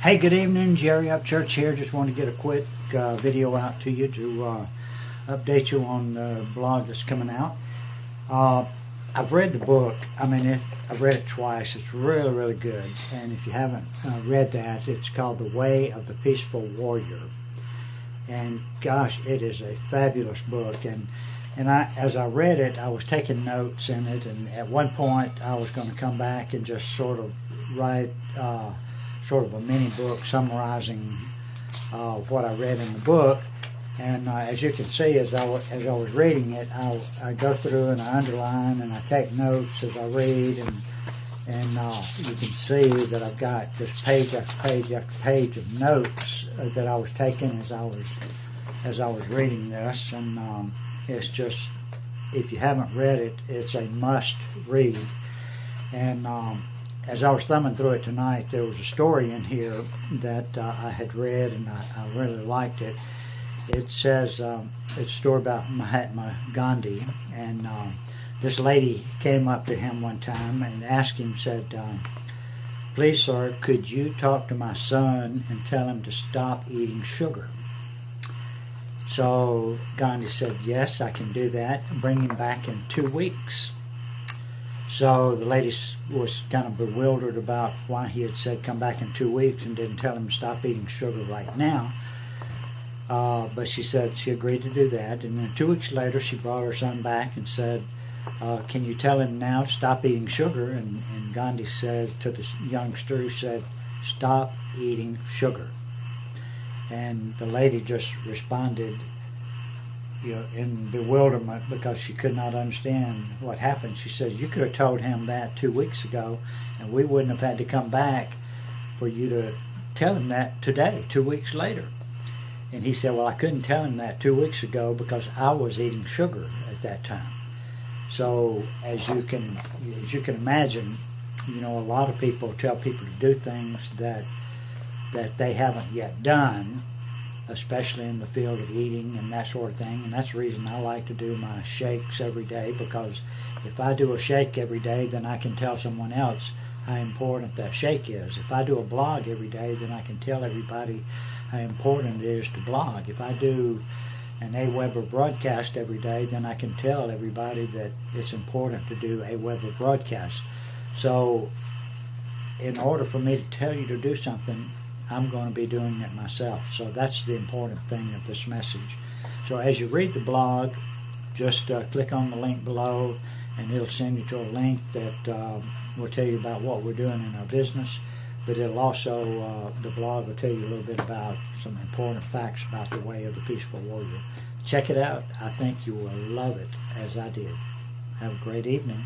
Hey, good evening. Jerry Upchurch here. Just want to get a quick video out to you to update you on the blog that's coming out. I've read the book. I've read it twice. It's really, really good. And if you haven't read that, it's called The Way of the Peaceful Warrior. And gosh, it is a fabulous book. And as I read it, I was taking notes in it. And at one point, I was going to come back and just sort of write sort of a mini book summarizing what I read in the book. And as you can see, as I was reading it, I go through and I underline and I take notes as I read, and you can see that I've got just page after page after page of notes that I was taking as I was reading this. And it's just, if you haven't read it, it's a must read. And as I was thumbing through it tonight, there was a story in here that I had read, and I really liked it. It says, it's a story about Mahatma Gandhi, and this lady came up to him one time and asked him, said, "Please, sir, could you talk to my son and tell him to stop eating sugar?" So Gandhi said, "Yes, I can do that. Bring him back in 2 weeks." So the lady was kind of bewildered about why he had said come back in 2 weeks and didn't tell him to stop eating sugar right now. But she said she agreed to do that. And then 2 weeks later, she brought her son back and said, "Can you tell him now to stop eating sugar?" And Gandhi said to the youngster, he said, "Stop eating sugar." And the lady just responded, in bewilderment, because she could not understand what happened. She says, "You could have told him that 2 weeks ago, and we wouldn't have had to come back for you to tell him that today, 2 weeks later." And he said, "Well, I couldn't tell him that 2 weeks ago because I was eating sugar at that time." So as you can imagine, a lot of people tell people to do things that they haven't yet done, especially in the field of eating and that sort of thing. And that's the reason I like to do my shakes every day, because if I do a shake every day, then I can tell someone else how important that shake is. If I do a blog every day, then I can tell everybody how important it is to blog. If I do an AWeber broadcast every day, then I can tell everybody that it's important to do AWeber broadcast. So in order for me to tell you to do something, I'm going to be doing it myself. So that's the important thing of this message. So as you read the blog, just click on the link below, and it'll send you to a link that will tell you about what we're doing in our business. But it'll also, the blog will tell you a little bit about some important facts about the Way of the Peaceful Warrior. Check it out. I think you will love it, as I did. Have a great evening.